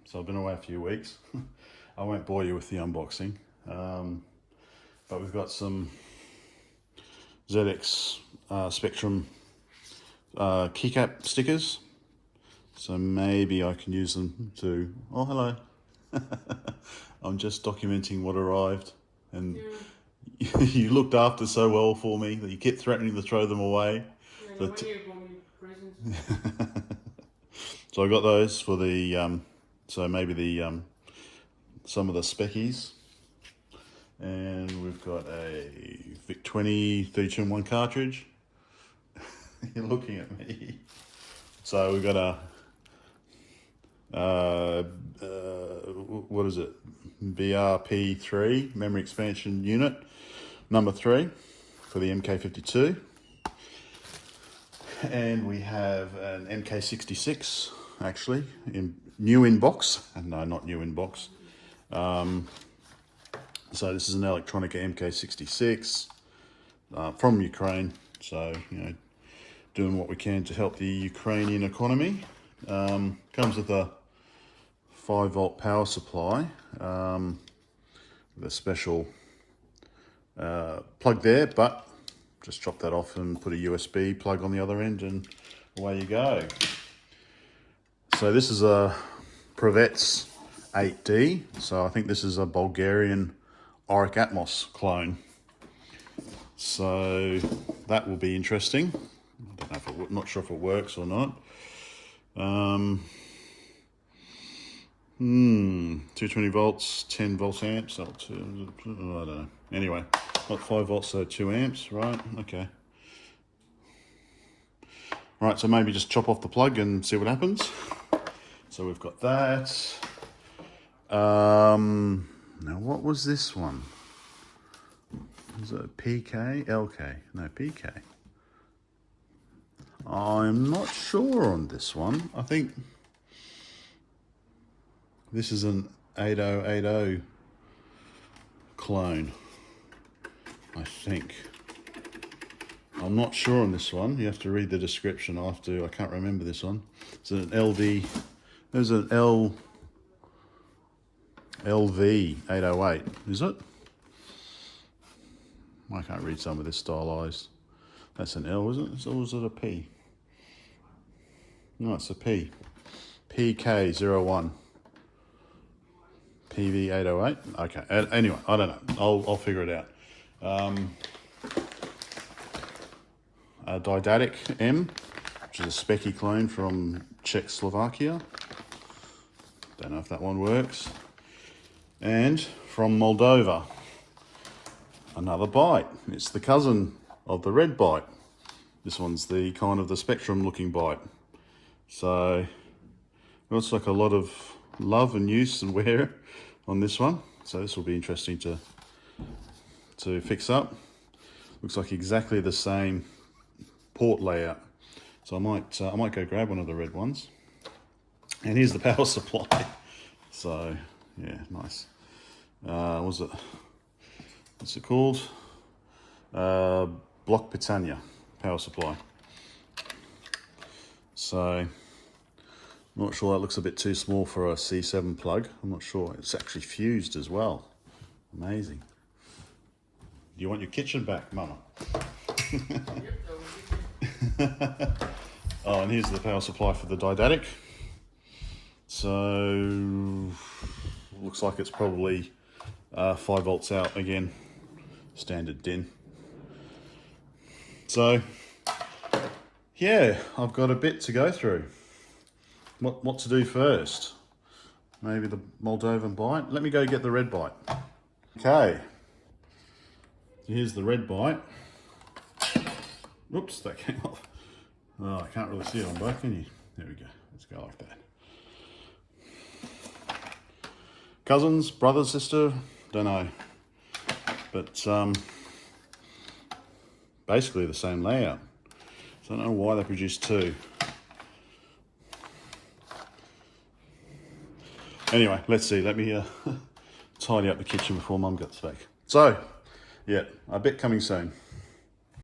So I've been away a few weeks. I won't bore you with the unboxing, but we've got some ZX Spectrum keycap stickers. So maybe I can use them to, oh hello. I'm just documenting what arrived, and you looked after so well for me that you kept threatening to throw them away. Yeah, so I got those for the, so maybe the, some of the Speccies. And we've got a VIC-20 32-in-1 cartridge. You're looking at me. So we've got a, what is it? BRP3 memory expansion unit, number 3 for the MK-52. And we have an MK-66, actually, new in box. No, not new in box. So this is an Elektronika MK-56 from Ukraine. So, you know, doing what we can to help the Ukrainian economy. Comes with a 5-volt power supply with a special plug there, but just chop that off and put a USB plug on the other end and away you go. So this is a Pravetz 8D. So I think this is a Bulgarian Oric Atmos clone. So that will be interesting. I don't know if it, not sure if it works or not. 220 volts, 10 volts amps, I don't know. Anyway, not 5 volts, so 2 amps, right? Okay. All right, so maybe just chop off the plug and see what happens. So we've got that. Now what was this one? Was it PK? LK? No, PK. I'm not sure on this one. I think this is an 8080 clone, I think. I'm not sure on this one. You have to read the description. I can't remember this one. It's an LV, there's an LV808, is it? I can't read some of this stylized. That's an L, isn't it? Or is it a P? No, it's a P. PK01. PV808. Okay. Anyway, I don't know. I'll figure it out. A Didaktik M, which is a Speccy clone from Czechoslovakia. Don't know if that one works. And from Moldova, another BYTE. It's the cousin of the red BYTE. This one's the kind of the Spectrum looking BYTE. So it looks like a lot of love and use and wear on this one. So this will be interesting to fix up. Looks like exactly the same port layout. So I might go grab one of the red ones. And here's the power supply. So yeah, nice. What's it called? Block Pitania power supply. So not sure, that looks a bit too small for a C7 plug. I'm not sure. It's actually fused as well. Amazing. Do you want your kitchen back, Mama? Oh, and here's the power supply for the Didaktik. So looks like it's probably 5 volts out again, standard DIN. So yeah, I've got a bit to go through. What to do first? Maybe the Moldovan BYTE. Let me go get the red BYTE. Okay, here's the red BYTE. Oops, that came off. Oh, I can't really see it on both, can you? There we go. Let's go like that. Cousins, brother, sister, don't know. But basically the same layout. So I don't know why they produced 2. Anyway, let's see. Let me tidy up the kitchen before Mum gets back. So, yeah, a bit coming soon.